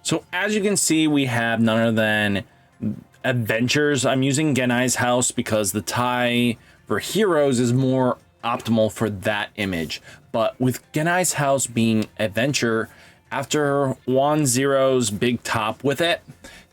So as you can see, we have none other than adventures. I'm using Genai's house because the tie for heroes is more optimal for that image. But with Genai's house being adventure, after Juan Zero's big top with it,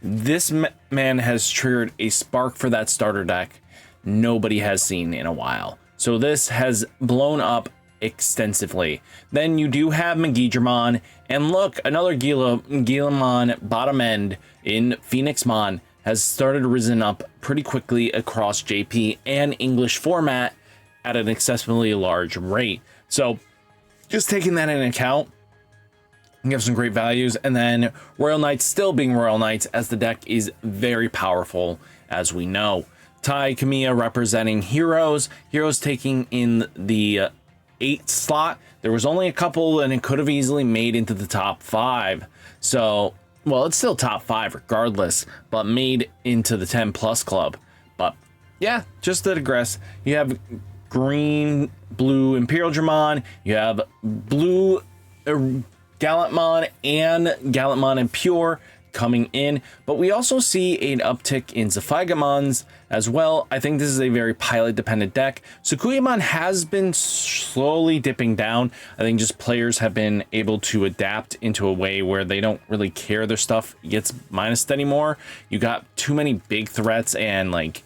this man has triggered a spark for that starter deck nobody has seen in a while. So this has blown up extensively. Then you do have Digimon, and look, another Guillemon bottom end in Phoenixmon has started risen up pretty quickly across JP and English format at an excessively large rate. So just taking that into account, you have some great values. And then Royal Knights still being Royal Knights, as the deck is very powerful, as we know. Tai Kamiya representing heroes taking in the 8 slot. There was only a couple and it could have easily made into the top 5. So, well, it's still top 5 regardless, but made into the 10 plus club. But yeah, just to digress, you have green, blue Imperial Dramon, you have blue Gallantmon and Gallantmon and Pure coming in, but we also see an uptick in Zafigamons as well. I think this is a very pilot dependent deck. Sukuyamon has been slowly dipping down. I think just players have been able to adapt into a way where they don't really care their stuff gets minused anymore. You got too many big threats and like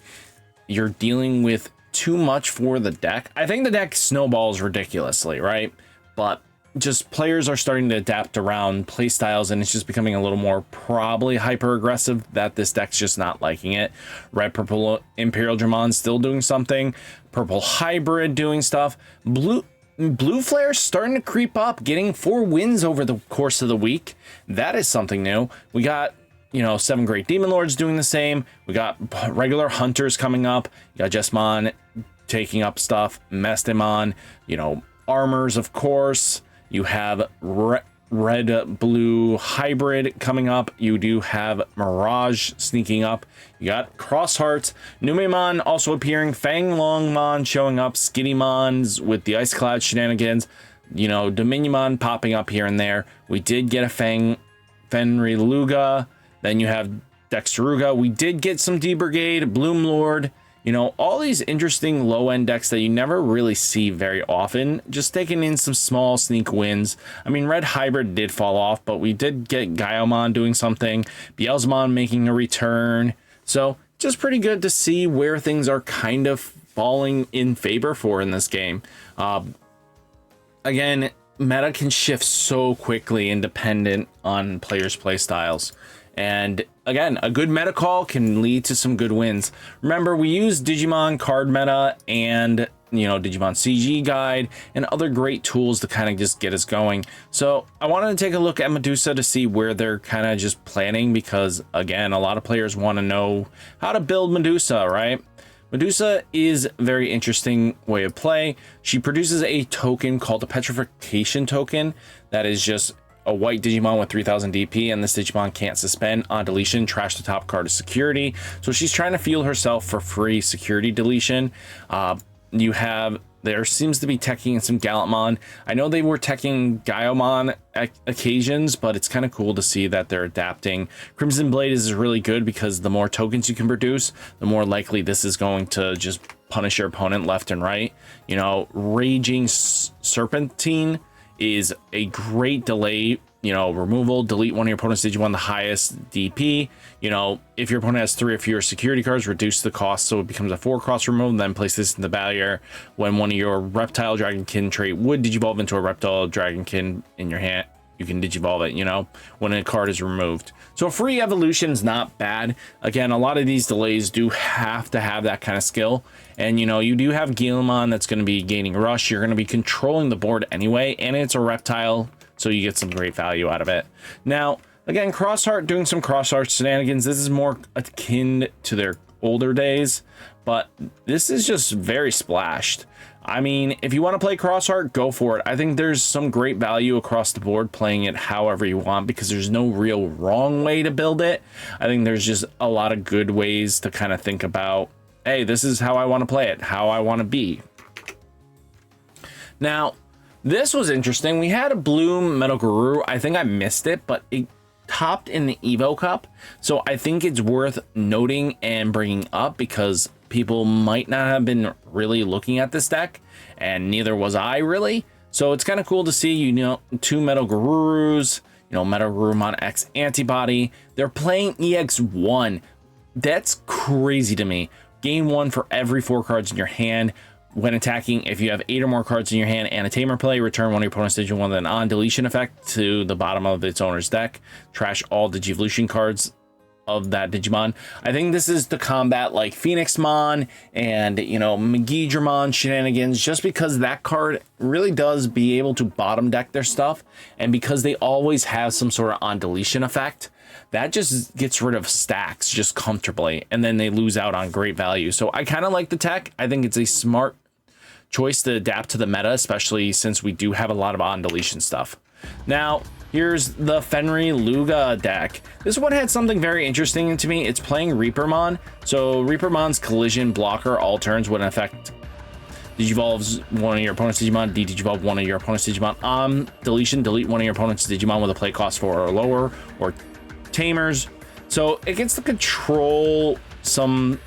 you're dealing with too much for the deck. I think the deck snowballs ridiculously, right? But just players are starting to adapt around play styles, and it's just becoming a little more probably hyper aggressive that this deck's just not liking it. Red purple Imperial Dramon still doing something, purple hybrid doing stuff, blue flare starting to creep up, getting 4 wins over the course of the week. That is something new. We got, you know, 7 great demon lords doing the same. We got regular hunters coming up. You got Jesmon taking up stuff, Mastmon, you know, armors, of course. You have red blue hybrid coming up. You do have Mirage sneaking up. You got Cross Hearts, Numemon also appearing, Fang Longmon showing up, Skittymons with the Ice Cloud shenanigans, you know, Dominionmon popping up here and there. We did get a Fenry Luga. Then you have Dexteruga. We did get some D-Brigade, Bloom Lord. You know, all these interesting low-end decks that you never really see very often, just taking in some small sneak wins. I mean, Red Hybrid did fall off, but we did get Gaiomon doing something, Beelzemon making a return. So, just pretty good to see where things are kind of falling in favor for in this game. Again, meta can shift so quickly and dependent on players' play styles. And again, a good meta call can lead to some good wins. Remember, we use Digimon card meta and, you know, Digimon CG guide and other great tools to kind of just get us going. So I wanted to take a look at Medusa to see where they're kind of just planning, because again, a lot of players want to know how to build Medusa, right? Medusa is a very interesting way of play. She produces a token called a petrification token that is just a white Digimon with 3000 DP, and this Digimon can't suspend on deletion, trash the top card of security. So she's trying to fuel herself for free security deletion. You have, there seems to be teching in some Gallantmon. I know they were teching Gaiomon at occasions, but it's kind of cool to see that they're adapting. Crimson Blade is really good because the more tokens you can produce, the more likely this is going to just punish your opponent left and right. You know, Raging Serpentine is a great delay, you know, removal, delete one of your opponent's Digimon the highest DP. You know, if your opponent has 3 or fewer security cards, reduce the cost so it becomes a 4-cost removal, then place this in the barrier. When one of your Reptile Dragonkin trait would digivolve into a Reptile Dragonkin in your hand, you can digivolve it, you know, when a card is removed. So free evolution is not bad. Again, a lot of these delays do have to have that kind of skill. And, you know, you do have Guillemon that's going to be gaining rush. You're going to be controlling the board anyway, and it's a reptile, so you get some great value out of it. Now, again, Crossheart doing some Crossheart shenanigans. This is more akin to their older days, but this is just very splashed. I mean, if you want to play Crossheart, go for it. I think there's some great value across the board playing it however you want, because there's no real wrong way to build it. I think there's just a lot of good ways to kind of think about, hey, this is how I want to play it, how I want to be. Now, this was interesting. We had a blue Metal Guru. I think I missed it, but topped in the Evo Cup, so I think it's worth noting and bringing up because people might not have been really looking at this deck, and neither was I really. So it's kind of cool to see, you know, 2 Metal Gurus, you know, Metal Gurumon X Antibody. They're playing EX1. That's crazy to me. Gain 1 for every 4 cards in your hand. When attacking, if you have 8 or more cards in your hand and a Tamer play, return one of your opponent's Digimon with an on-deletion effect to the bottom of its owner's deck. Trash all Digivolution cards of that Digimon. I think this is to combat like Phoenixmon and, you know, Megidramon shenanigans, just because that card really does be able to bottom deck their stuff, and because they always have some sort of on-deletion effect, that just gets rid of stacks just comfortably, and then they lose out on great value. So I kind of like the tech. I think it's a smart choice to adapt to the meta, especially since we do have a lot of on-deletion stuff. Now, here's the Fenry Luga deck. This one had something very interesting to me. It's playing Reapermon. So Reapermon's collision blocker all turns would affect Digivolves one of your opponent's Digimon, Digivolve one of your opponent's Digimon. Deletion, delete one of your opponent's Digimon with a play cost 4 or lower, or Tamers. So it gets to control some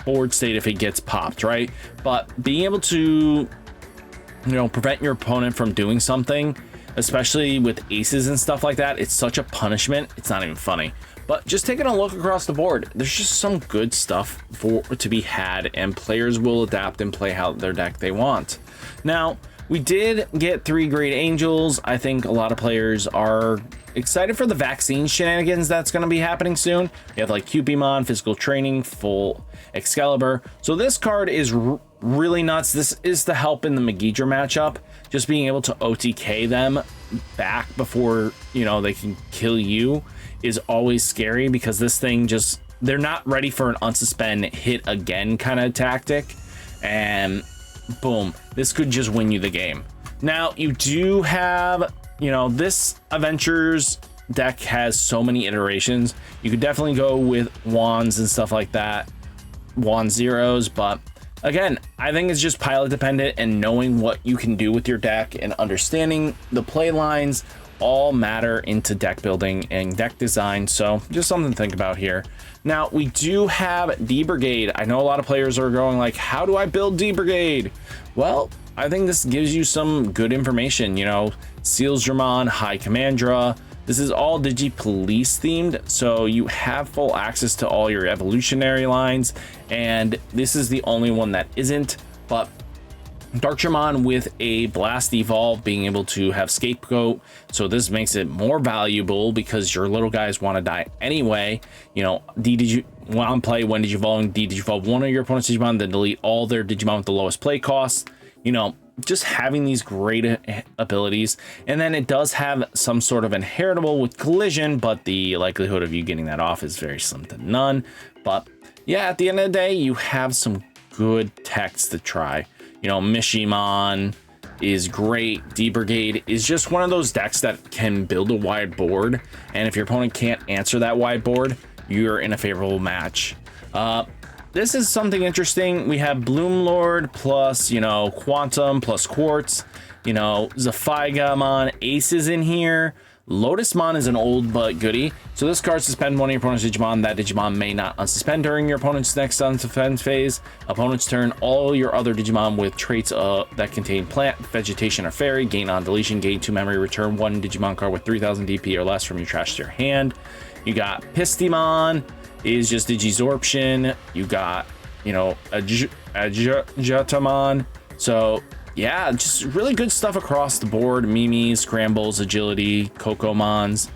board state if it gets popped, right? But being able to, you know, prevent your opponent from doing something, especially with aces and stuff like that, it's such a punishment. It's not even funny. But just taking a look across the board, there's just some good stuff to be had, and players will adapt and play how their deck they want. Now, we did get 3 Great Angels. I think a lot of players are excited for the vaccine shenanigans that's going to be happening soon. You have like Cupimon, Physical Training, full Excalibur. So this card is really nuts. This is the help in the Megidra matchup. Just being able to OTK them back before, you know, they can kill you is always scary, because this thing just, they're not ready for an unsuspend hit again kind of tactic, and boom, this could just win you the game. Now, you do have, you know, this Adventures deck has so many iterations. You could definitely go with wands and stuff like that, wand zeros, but again, I think it's just pilot dependent, and knowing what you can do with your deck and understanding the play lines all matter into deck building and deck design. So just something to think about here. Now, we do have D-Brigade. I know a lot of players are going like, how do I build D-Brigade? Well, I think this gives you some good information. You know, Seals Dramon, High Commandra. This is all Digi-Police themed, so you have full access to all your evolutionary lines, and this is the only one that isn't. But Darkdramon with a Blast Evolve, being able to have Scapegoat, so this makes it more valuable because your little guys want to die anyway. You know, on play, when Digivolving, Digivolve one of your opponent's Digimon, then delete all their Digimon with the lowest play cost. You know, just having these great abilities. And then it does have some sort of inheritable with Collision, but the likelihood of you getting that off is very slim to none. But yeah, at the end of the day, you have some good techs to try. You know, Mishimon is great. D-Brigade is just one of those decks that can build a wide board, and if your opponent can't answer that wide board, you're in a favorable match. This is something interesting. We have Bloomlord plus, you know, Quantum plus Quartz. You know, Zafigamon Aces in here. Lotusmon is an old but goodie. So this card suspend one of your opponent's Digimon. That Digimon may not unsuspend during your opponent's next unsuspend phase. Opponent's turn, all your other Digimon with traits that contain plant, vegetation, or fairy gain on deletion, gain 2 memory, return 1 Digimon card with 3000 DP or less from your trash to your hand. You got Pistimon is just Digizorption. You got, you know, Jatamon. So yeah, just really good stuff across the board. Mimis, Scrambles, Agility, Kokomons.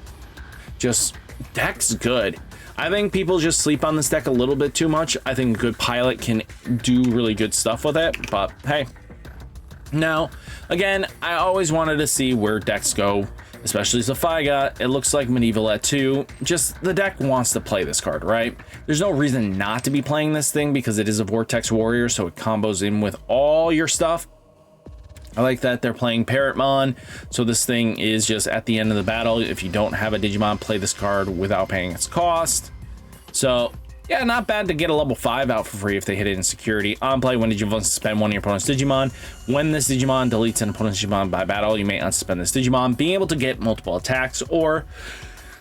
Just deck's good. I think people just sleep on this deck a little bit too much. I think a good pilot can do really good stuff with it, but hey. Now, again, I always wanted to see where decks go, especially Zafiga. It looks like Medieval at 2. Just the deck wants to play this card, right? There's no reason not to be playing this thing because it is a Vortex Warrior, so it combos in with all your stuff. I like that they're playing Parrotmon, so this thing is just at the end of the battle. If you don't have a Digimon, play this card without paying its cost. So yeah, not bad to get a level 5 out for free if they hit it in security. On play, when Digimon suspend one of your opponent's Digimon. When this Digimon deletes an opponent's Digimon by battle, you may unsuspend this Digimon, being able to get multiple attacks or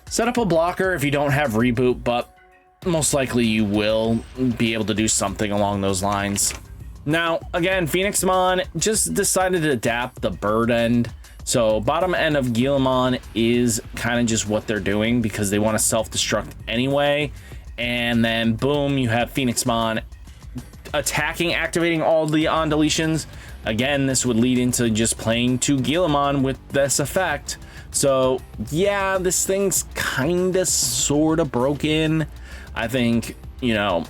Set up a blocker if you don't have reboot, but most likely you will be able to do something along those lines. Now, again, Phoenixmon just decided to adapt the bird end. So bottom end of Guillemon is kind of just what they're doing because they want to self-destruct anyway. And then boom, you have Phoenixmon attacking, activating all the on deletions. Again, this would lead into just playing 2 Guillemon with this effect. So yeah, this thing's kind of sort of broken. I think, you know,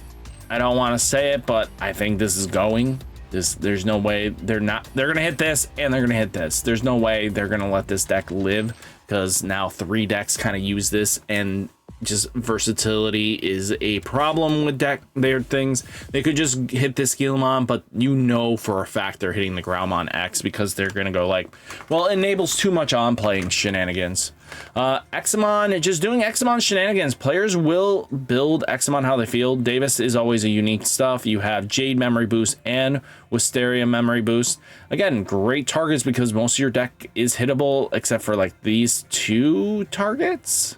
I don't want to say it, but I think this is going. There's no way they're gonna hit this and they're gonna hit this. There's no way they're gonna let this deck live, because now 3 decks kind of use this, and just versatility is a problem with their things. They could just hit this Guillemon, but you know for a fact they're hitting the Groundmon X, because they're gonna go like, well, it enables too much on playing shenanigans. Examon, just doing Examon shenanigans. Players will build Examon how they feel. Davis is always a unique stuff. You have Jade memory boost and Wisteria memory boost. Again, great targets because most of your deck is hittable except for like these 2 targets.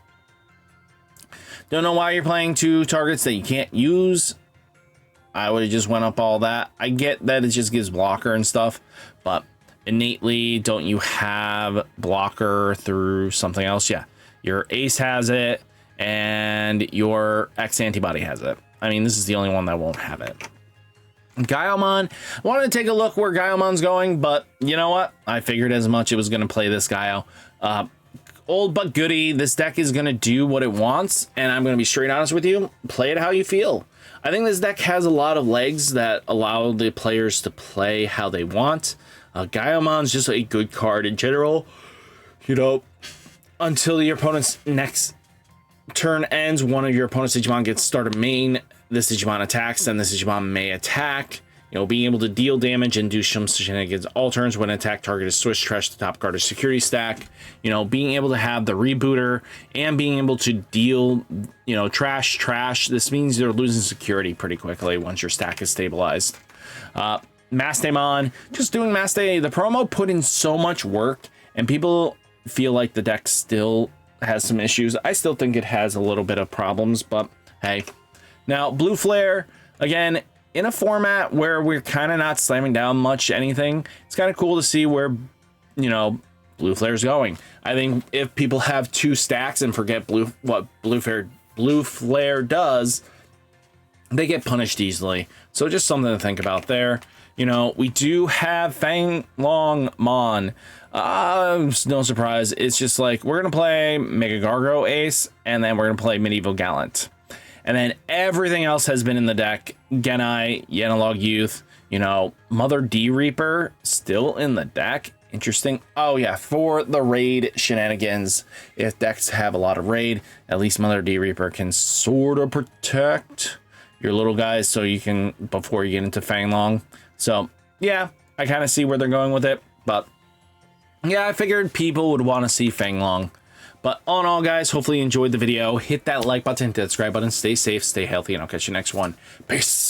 Don't know why you're playing 2 targets that you can't use. I would have just went up all that. I get that it just gives blocker and stuff, but innately, don't you have blocker through something else? Yeah, your Ace has it, and your X antibody has it. I mean, this is the only one that won't have it. Gaomon, I wanted to take a look where Gaomon's going, but you know what? I figured as much. It was going to play this Gaio. Old but goodie. This deck is going to do what it wants, and I'm going to be straight honest with you. Play it how you feel. I think this deck has a lot of legs that allow the players to play how they want. Gaomon's just a good card in general. You know, until your opponent's next turn ends, one of your opponent's Digimon gets started main. This Digimon attacks, then this Digimon may attack. You know, being able to deal damage and do some shenanigans all turns when an attack target is switch trash to top card or security stack. You know, being able to have the rebooter and being able to deal, you know, trash. This means you're losing security pretty quickly once your stack is stabilized. Mastmon, just doing Maste. The promo put in so much work, and people feel like the deck still has some issues. I still think it has a little bit of problems, but hey. Now, Blue Flare, again, in a format where we're kind of not slamming down much anything, it's kind of cool to see where, you know, Blue Flare's going. I think if people have 2 stacks and forget what Blue Flare does, they get punished easily. So just something to think about there. You know, we do have Fenry Luga. No surprise. It's just like, we're going to play Mega Gargo Ace, and then we're going to play Medieval Gallant. And then everything else has been in the deck. Genai, Yenalog Youth, you know, Mother D Reaper still in the deck. Interesting. Oh yeah, for the raid shenanigans, if decks have a lot of raid, at least Mother D Reaper can sort of protect your little guys so you can, before you get into Fanglong. So yeah, I kind of see where they're going with it, but yeah, I figured people would want to see Fanglong. But all in all, guys, hopefully you enjoyed the video. Hit that like button, hit that subscribe button, stay safe, stay healthy, and I'll catch you next one. Peace.